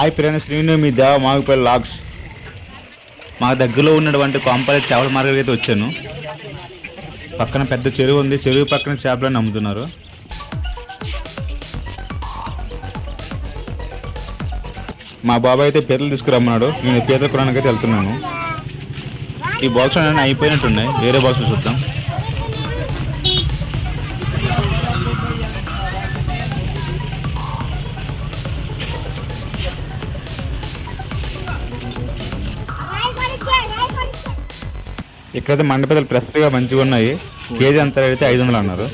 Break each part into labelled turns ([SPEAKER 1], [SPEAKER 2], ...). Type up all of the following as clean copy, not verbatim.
[SPEAKER 1] Hi friends, నేను మీ దేవ మాగుపల్లి logs. మా దగ్గరలో ఉన్నటువంటి కొంపల్లి చేపల మార్కెట్కి అయితే వచ్చాను. పక్కన పెద్ద చెరువు ఉంది, చెరువు పక్కన చేపలను అమ్ముతున్నారు. మా బాబాయ్ అయితే పీతలు తీసుకురమ్మన్నాడు. నేను పీతల కొనడానికి అయితే వెళ్తున్నాను. ఈ బాక్స్ అన్నీ అయిపోయినట్టున్నాయి, వేరే బాక్స్ చూద్దాం. ఇక్కడైతే మండపేదలు ఫ్రెష్గా మంచిగా ఉన్నాయి. కేజీ అంతా అయితే 500 అన్నారు.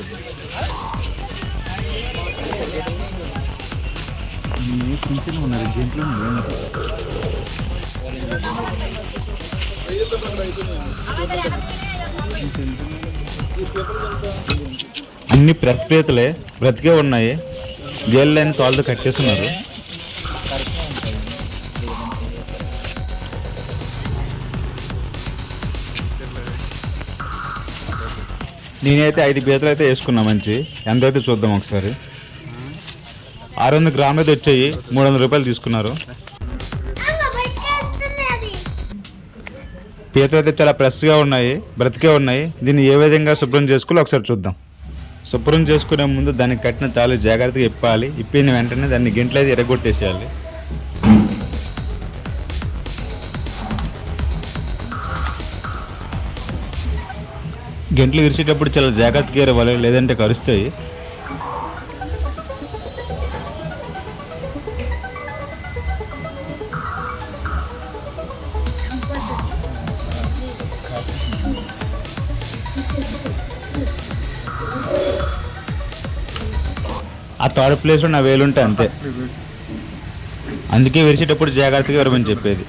[SPEAKER 1] అన్ని ప్రెస్ పీతలే, బ్రతికే ఉన్నాయి. గేల్ లైన్ తోలతో కట్టేస్తున్నారు. నేనైతే 5 పీతలు అయితే వేసుకున్నా. మంచి ఎంతైతే చూద్దాం ఒకసారి. 600 గ్రాములు అయితే వచ్చాయి. 300 రూపాయలు తీసుకున్నారు. పీతలు అయితే చాలా ఫ్రెష్గా ఉన్నాయి, బ్రతికే ఉన్నాయి. దీన్ని ఏ విధంగా శుభ్రం చేసుకోవాలో ఒకసారి చూద్దాం. శుభ్రం చేసుకునే ముందు దానికి కట్టిన తాళి జాగ్రత్తగా ఇప్పాలి. ఇప్పిన వెంటనే దాన్ని గింట్లో అయితే ఎరగొట్టేసేయాలి. గంటలు విరిచేటప్పుడు చాలా జాగ్రత్తగా ఇవ్వాలి, లేదంటే కరుస్తాయి. ఆ థర్డ్ ప్లేస్లో నా వేలుంటే అంతే. అందుకే విరిచేటప్పుడు జాగ్రత్తగా ఇవ్వమని చెప్పేది.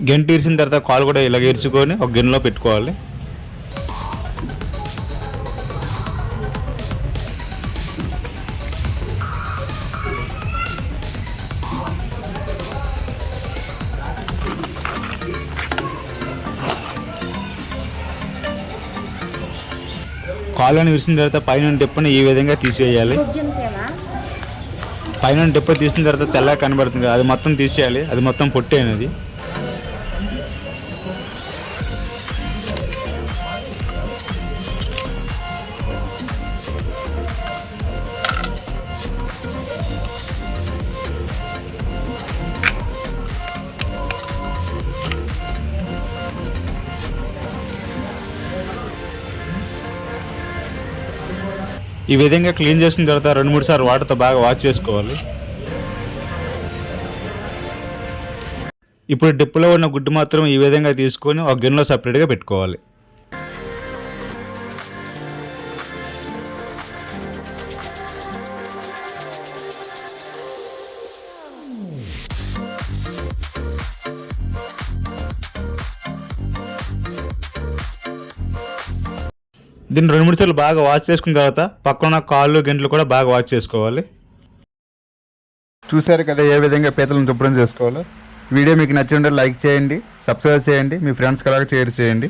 [SPEAKER 1] గంట ఇరిసిన తర్వాత కాలు కూడా ఇలాగ ఇరుచుకొని ఒక గిన్నెలో పెట్టుకోవాలి. కాళ్ళని విరిసిన తర్వాత పైన టెప్పుని ఈ విధంగా తీసివేయాలి. పైన టెప్పు తీసిన తర్వాత తెల్లగా కనబడుతుంది, అది మొత్తం తీసేయాలి. అది మొత్తం పొట్టే అనేది. ఈ విధంగా క్లీన్ చేసిన తర్వాత 2-3 సార్లు వాటర్తో బాగా వాష్ చేసుకోవాలి. ఇప్పుడు డిప్పులో ఉన్న గుడ్డు మాత్రం ఈ విధంగా తీసుకొని ఒక గిన్నెలో సపరేట్గా పెట్టుకోవాలి. దీన్ని 2-3 సార్లు బాగా వాష్ చేసుకున్న తర్వాత పక్కన కాళ్ళు గంటలు కూడా బాగా వాష్ చేసుకోవాలి. చూసారు కదా ఏ విధంగా పీతలను శుభ్రం చేసుకోవాలో. వీడియో మీకు నచ్చినట్లయితే లైక్ చేయండి, సబ్స్క్రైబ్ చేయండి, మీ ఫ్రెండ్స్కి అలాగే షేర్ చేయండి.